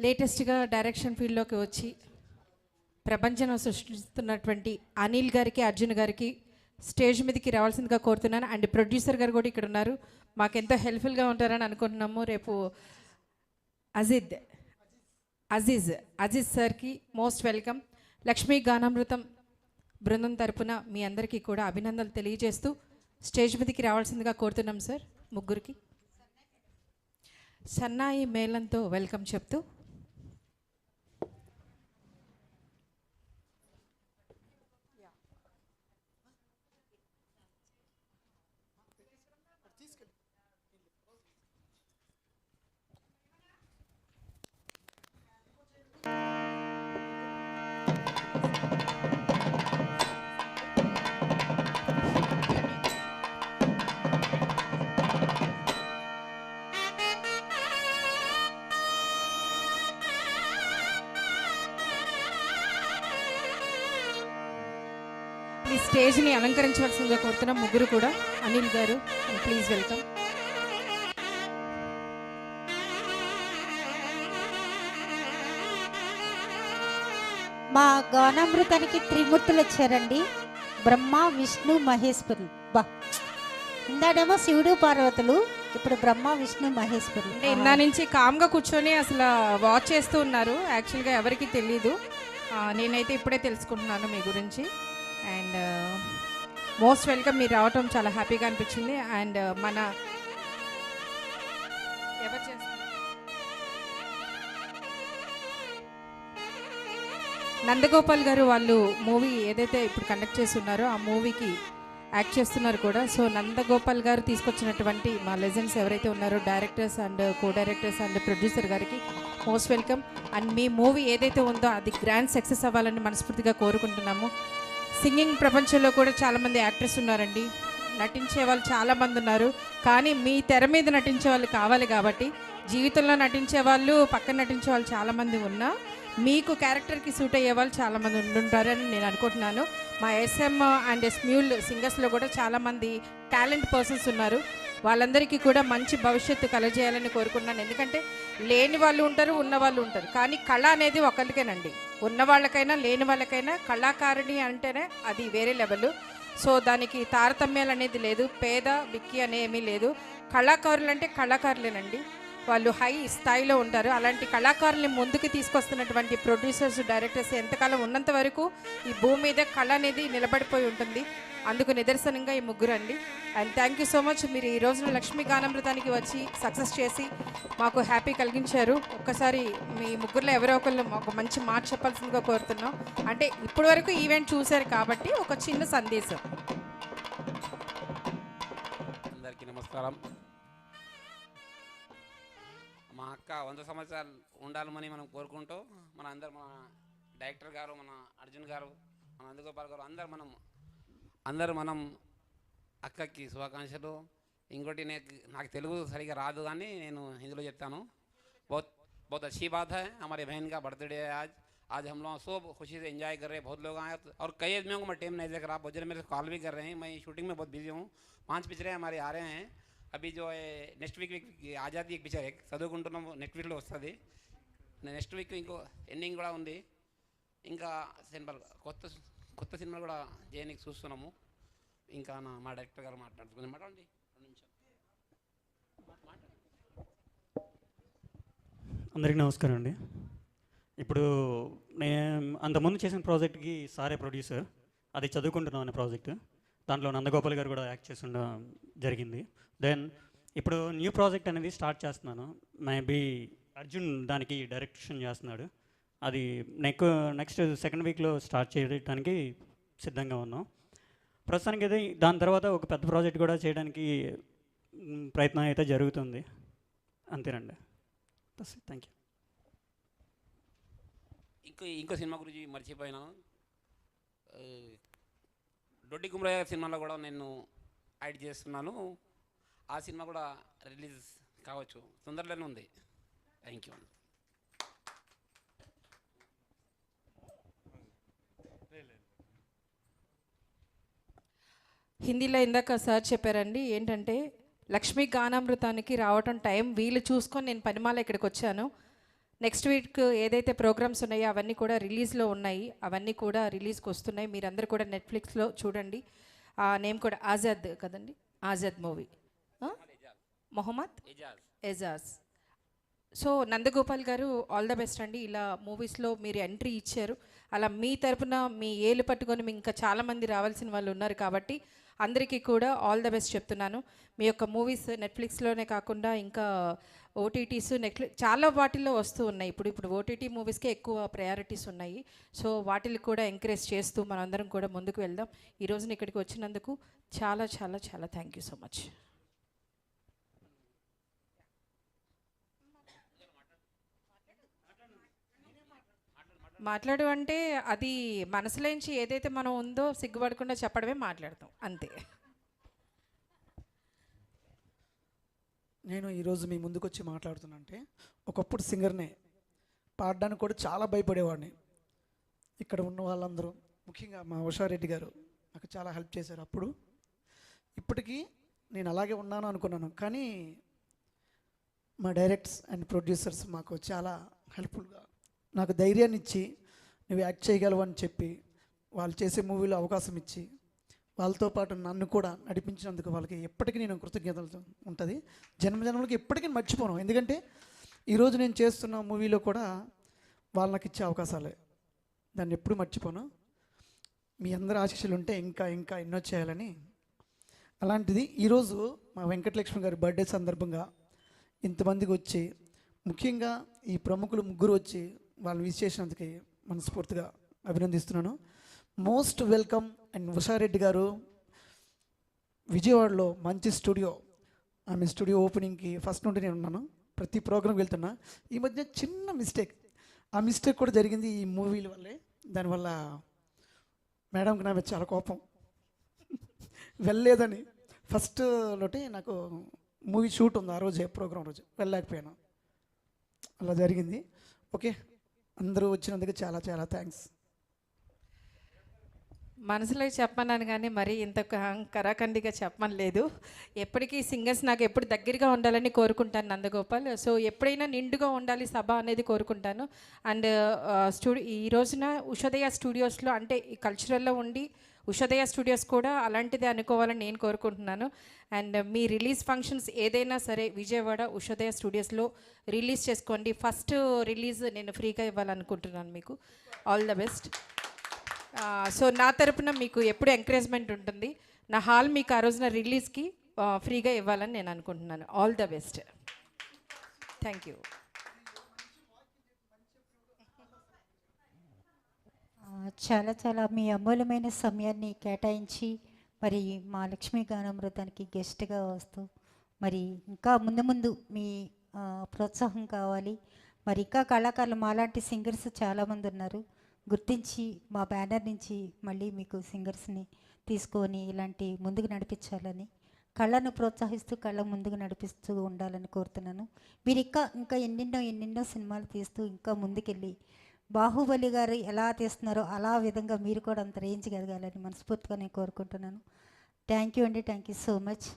లేటెస్ట్గా డైరెక్షన్ ఫీల్డ్లోకి వచ్చి ప్రపంచం సృష్టిస్తున్నటువంటి అనిల్ గారికి, అర్జున్ గారికి స్టేజ్ మీదకి రావాల్సిందిగా కోరుతున్నాను. అండ్ ప్రొడ్యూసర్ గారు కూడా ఇక్కడ ఉన్నారు, మాకెంతో హెల్ప్ఫుల్గా ఉంటారని అనుకుంటున్నాము. రేపు అజీజ్ సార్కి మోస్ట్ వెల్కమ్. లక్ష్మీ గానామృతం బృందం తరపున మీ అందరికీ కూడా అభినందనలు తెలియజేస్తూ స్టేజ్ మీదకి రావాల్సిందిగా కోరుతున్నాం సార్. ముగ్గురికి సన్నాయి మేళంతో వెల్కమ్ చెప్తూ ఈ స్టేజ్ని అలంకరించవలసిందిగా కోరుతున్నాం. ముగ్గురు కూడా అనిల్ గారు ప్లీజ్ వెల్కమ్. మా గానామృతానికి త్రిమూర్తులు వచ్చారండి, బ్రహ్మ విష్ణు మహేశ్వరులు. బా ఇందాడేమో శివుడు పార్వతులు, ఇప్పుడు బ్రహ్మ విష్ణు మహేశ్వరులు. ఇందా నుంచి కామ్గా కూర్చొని అసలు వాచ్ చేస్తూ ఉన్నారు. యాక్చువల్గా ఎవరికి తెలీదు, నేనైతే ఇప్పుడే తెలుసుకుంటున్నాను మీ గురించి. అండ్ మోస్ట్ వెల్కమ్, మీరు రావటం చాలా హ్యాపీగా అనిపించింది. అండ్ మన ఎవరు చేస్తారు నందగోపాల్ గారు, వాళ్ళు మూవీ ఏదైతే ఇప్పుడు కండక్ట్ చేస్తున్నారో ఆ మూవీకి యాక్ట్ చేస్తున్నారు కూడా. సో నందగోపాల్ గారు తీసుకొచ్చినటువంటి మా లెజెండ్స్ ఎవరైతే ఉన్నారో directors and co directors and producer గారికి మోస్ట్ వెల్కమ్. అండ్ మీ మూవీ ఏదైతే ఉందో అది గ్రాండ్ సక్సెస్ అవ్వాలని మనస్ఫూర్తిగా కోరుకుంటున్నాము. సింగింగ్ ప్రపంచంలో కూడా చాలామంది యాక్టర్స్ ఉన్నారండి, నటించే వాళ్ళు చాలామంది ఉన్నారు. కానీ మీ తెర మీద నటించే వాళ్ళు కావాలి కాబట్టి, జీవితంలో నటించే వాళ్ళు పక్కన నటించే వాళ్ళు చాలామంది ఉన్నా మీకు క్యారెక్టర్కి సూట్ అయ్యే వాళ్ళు చాలామంది ఉండుంటారని నేను అనుకుంటున్నాను. మా ఎస్ఎం అండ్ స్మ్యూల్ సింగర్స్లో కూడా చాలామంది టాలెంట్ పర్సన్స్ ఉన్నారు. వాళ్ళందరికీ కూడా మంచి భవిష్యత్తు కలజేయాలని కోరుకుంటున్నాను. ఎందుకంటే లేని వాళ్ళు ఉంటారు, ఉన్న వాళ్ళు ఉంటారు, కానీ కళ అనేది ఒకరికేనండి. ఉన్న వాళ్ళకైనా లేని వాళ్ళకైనా కళాకారిణి అంటేనే అది వేరే లెవెల్. సో దానికి తారతమ్యాలు అనేది లేదు, పేద బిక్కి అనేమీ లేదు. కళాకారులు అంటే కళాకారులేనండి, వాళ్ళు హై స్థాయిలో ఉంటారు. అలాంటి కళాకారుల్ని ముందుకు తీసుకొస్తున్నటువంటి ప్రొడ్యూసర్స్, డైరెక్టర్స్ ఎంతకాలం ఉన్నంత వరకు ఈ భూమి మీద కళ అనేది నిలబడిపోయి ఉంటుంది. అందుకు నిదర్శనంగా ఈ ముగ్గురు అండి. And thank you so much, మీరు ఈ రోజున లక్ష్మీ గానామృతానికి వచ్చి సక్సెస్ చేసి మాకు హ్యాపీ కలిగించారు. ఒక్కసారి మీ ముగ్గురులో ఎవరో ఒకళ్ళు ఒక మంచి మాట చెప్పాల్సిందిగా కోరుతున్నాం. అంటే ఇప్పటి వరకు ఈవెంట్ చూశారు కాబట్టి ఒక చిన్న సందేశం. అందరికీ నమస్కారం. మా అక్క 100 సంవత్సరాలు ఉండాలని మనం కోరుకుంటూ మన డైరెక్టర్ గారు, మన అర్జున్ గారు, మన నందగోపాల్ గారు అందరూ మనం అక్కకి శుభాకాంక్షలు. ఇంకోటి నాకు తెలుగు సరిగా రాదు కానీ నేను హిందీలో చెప్తాను. बहुत अच्छी बात है, हमारे बहन का बर्थडे है आज हम लोग सब खुशी से एंजॉय कर रहे हैं. बहुत लोग आए और कई आदमियों को मैं टाइम नहीं देख रहा, बहुत जन मेरे से कॉल भी कर रहे हैं. मैं शूटिंग में बहुत बिजी हूँ. 5 पिक्चरें हमारे आ रहे हैं. अभी जो है नेक्स्ट वीक आजादी एक पिक्चर చదువుకుంటున్నాం, నెక్స్ట్ వీక్లో వస్తుంది. నెక్స్ట్ వీక్ ఇంకో ఎండింగ్ కూడా ఉంది. ఇంకా సినిమాలు కొత్త సినిమాలు కూడా చేయడానికి చూస్తున్నాము. ఇంకా మా డైరెక్టర్ గారు మాట్లాడుతున్నాం. మాట్లాడండి 2 నిమిషాలు. అందరికీ నమస్కారం అండి. ఇప్పుడు నేను అంతకుముందు చేసిన ప్రాజెక్ట్కి సారే ప్రొడ్యూసర్, అది చదువుకుంటున్నాం అనే ప్రాజెక్ట్. దాంట్లో నందగోపాల్ గారు కూడా యాక్ట్ చేసి ఉండడం జరిగింది. దెన్ ఇప్పుడు న్యూ ప్రాజెక్ట్ అనేది స్టార్ట్ చేస్తున్నాను. మేబీ అర్జున్ దానికి డైరెక్షన్ చేస్తున్నాడు. అది నెక్స్ట్ సెకండ్ వీక్లో స్టార్ట్ చేయడానికి సిద్ధంగా ఉన్నాం. ప్రస్తుతానికి అయితే దాని తర్వాత ఒక పెద్ద ప్రాజెక్ట్ కూడా చేయడానికి ప్రయత్నం అయితే జరుగుతుంది. అంతేనండి. Thank you. ఇంకో సినిమా గురించి మర్చిపోయినాను. డొడ్డి కుమ్రయ్య సినిమాలో కూడా నేను యాడ్ చేస్తున్నాను. ఆ సినిమా కూడా రిలీజ్ కావచ్చు, తొందరలోనే ఉంది. Thank you. హిందీలో ఇందాక సార్ చెప్పారండి ఏంటంటే లక్ష్మీ గానామృతానికి రావటం టైం వీలు చూసుకొని నేను పనిమాల ఇక్కడికి వచ్చాను. నెక్స్ట్ వీక్ ఏదైతే ప్రోగ్రామ్స్ ఉన్నాయో అవన్నీ కూడా రిలీజ్లో ఉన్నాయి, అవన్నీ కూడా రిలీజ్కి వస్తున్నాయి. మీరందరూ కూడా నెట్ఫ్లిక్స్లో చూడండి. ఆ నేమ్ కూడా ఆజాద్ కదండి, ఆజాద్ మూవీ, మొహమ్మద్ ఎజాజ్. సో నందగోపాల్ గారు ఆల్ ద బెస్ట్ అండి. ఇలా మూవీస్లో మీరు ఎంట్రీ ఇచ్చారు, అలా మీ తరపున మీ ఏలు పట్టుకొని మీ ఇంకా చాలామంది రావాల్సిన వాళ్ళు ఉన్నారు కాబట్టి అందరికీ కూడా ఆల్ ద బెస్ట్ చెప్తున్నాను. మీ యొక్క మూవీస్ నెట్ఫ్లిక్స్లోనే కాకుండా ఇంకా ఓటీటీస్ నెట్ఫ్లిక్స్ చాలా వాటిల్లో వస్తూ ఉన్నాయి. ఇప్పుడు ఓటీటీ మూవీస్కే ఎక్కువ ప్రయారిటీస్ ఉన్నాయి. సో వాటిని కూడా ఎంకరేజ్ చేస్తూ మనందరం కూడా ముందుకు వెళ్దాం. ఈ రోజున ఇక్కడికి వచ్చినందుకు చాలా చాలా చాలా థ్యాంక్ యూ సో మచ్. మాట్లాడు అంటే అది మనసులోంచి ఏదైతే మనం ఉందో సిగ్గుపడకుండా చెప్పడమే మాట్లాడతాం అంతే. నేను ఈరోజు మీ ముందుకు వచ్చి మాట్లాడుతున్నంటే ఒకప్పుడు సింగర్నే, పాడడానికి కూడా చాలా భయపడేవాడిని. ఇక్కడ ఉన్న వాళ్ళందరూ ముఖ్యంగా మా ఉషారెడ్డి గారు నాకు చాలా హెల్ప్ చేశారు. ఇప్పటికీ నేను అలాగే ఉన్నాను అనుకున్నాను, కానీ మా డైరెక్టర్స్ అండ్ ప్రొడ్యూసర్స్ మాకు చాలా హెల్ప్ఫుల్గా నాకు ధైర్యాన్ని ఇచ్చి నువ్వు యాక్ట్ చేయగలవు అని చెప్పి వాళ్ళు చేసే మూవీలో అవకాశం ఇచ్చి వాళ్ళతో పాటు నన్ను కూడా నడిపించినందుకు వాళ్ళకి ఎప్పటికీ నేను కృతజ్ఞతలు ఉంటుంది. జన్మజన్మలకి ఎప్పటికీ మర్చిపోను. ఎందుకంటే ఈరోజు నేను చేస్తున్న మూవీలో కూడా వాళ్ళు నాకు ఇచ్చే అవకాశాలే, దాన్ని ఎప్పుడు మర్చిపోను. మీ అందరి ఆశీస్సులు ఉంటే ఇంకా ఇంకా ఎన్నో చేయాలని. అలాంటిది ఈరోజు మా వెంకటలక్ష్మి గారి బర్త్డే సందర్భంగా ఇంతమందికి వచ్చి, ముఖ్యంగా ఈ ప్రముఖులు ముగ్గురు వచ్చి వాళ్ళు విష్ చేసినందుకు మనస్ఫూర్తిగా అభినందిస్తున్నాను. Most welcome. అండ్ ఉషారెడ్డి గారు విజయవాడలో మంచి స్టూడియో, ఆమె స్టూడియో ఓపెనింగ్కి ఫస్ట్ నుండి నేను ఉన్నాను, ప్రతి ప్రోగ్రామ్కి వెళ్తున్నా. ఈ మధ్య చిన్న మిస్టేక్, ఆ మిస్టేక్ కూడా జరిగింది ఈ మూవీల వల్లే. దానివల్ల మేడంకి నా మీద చాలా కోపం, వెళ్ళలేదని. ఫస్ట్ లోటే నాకు మూవీ షూట్ ఉంది, ఆ రోజే ప్రోగ్రామ్ రోజు వెళ్ళలేకపోయాను, అలా జరిగింది. ఓకే, అందరూ వచ్చినందుకు చాలా చాలా థ్యాంక్స్. మనసులో చెప్పన్నాను కానీ మరి ఇంత కరాఖండిగా చెప్పమని లేదు. ఎప్పటికీ సింగర్స్ నాకు ఎప్పుడు దగ్గరగా ఉండాలని కోరుకుంటాను నందగోపాల్. సో ఎప్పుడైనా నిండుగా ఉండాలి సభ అనేది కోరుకుంటాను. అండ్ ఈ రోజున ఉషోదయ స్టూడియోస్లో అంటే ఈ కల్చరల్లో ఉండి ఉషోదయ స్టూడియోస్ కూడా అలాంటిదే అనుకోవాలని నేను కోరుకుంటున్నాను. అండ్ మీ రిలీజ్ ఫంక్షన్స్ ఏదైనా సరే విజయవాడ ఉషోదయ స్టూడియోస్లో రిలీజ్ చేసుకోండి. ఫస్ట్ రిలీజ్ నేను ఫ్రీగా ఇవ్వాలనుకుంటున్నాను మీకు. All the best. సో నా తరపున మీకు ఎప్పుడు ఎంకరేజ్మెంట్ ఉంటుంది. నా హాల్ మీకు ఆ రోజున రిలీజ్కి ఫ్రీగా ఇవ్వాలని నేను అనుకుంటున్నాను. All the best. Thank you. చాలా చాలా మీ అమూల్యమైన సమయాన్ని కేటాయించి మరి మా లక్ష్మీ గానామృతానికి గెస్ట్గా వస్తూ మరి ఇంకా ముందు ముందు మీ ప్రోత్సాహం కావాలి. మరి ఇంకా కళాకారులు మాలాంటి సింగర్స్ చాలామంది ఉన్నారు, గుర్తించి మా బ్యానర్ నుంచి మళ్ళీ మీకు సింగర్స్ని తీసుకొని ఇలాంటి ముందుకు నడిపించాలని, కళను ప్రోత్సహిస్తూ కళ ముందుకు నడిపిస్తూ ఉండాలని కోరుతున్నాను. మీరు ఇంకా ఎన్నెన్నో సినిమాలు తీస్తూ ఇంకా ముందుకెళ్ళి బాహుబలి గారు ఎలా తీస్తున్నారో అలా విధంగా మీరు కూడా అంత రేంజ్ ఎదగాలని మనస్ఫూర్తిగా నేను కోరుకుంటున్నాను. థ్యాంక్ యూ అండి, థ్యాంక్ యూ సో మచ్.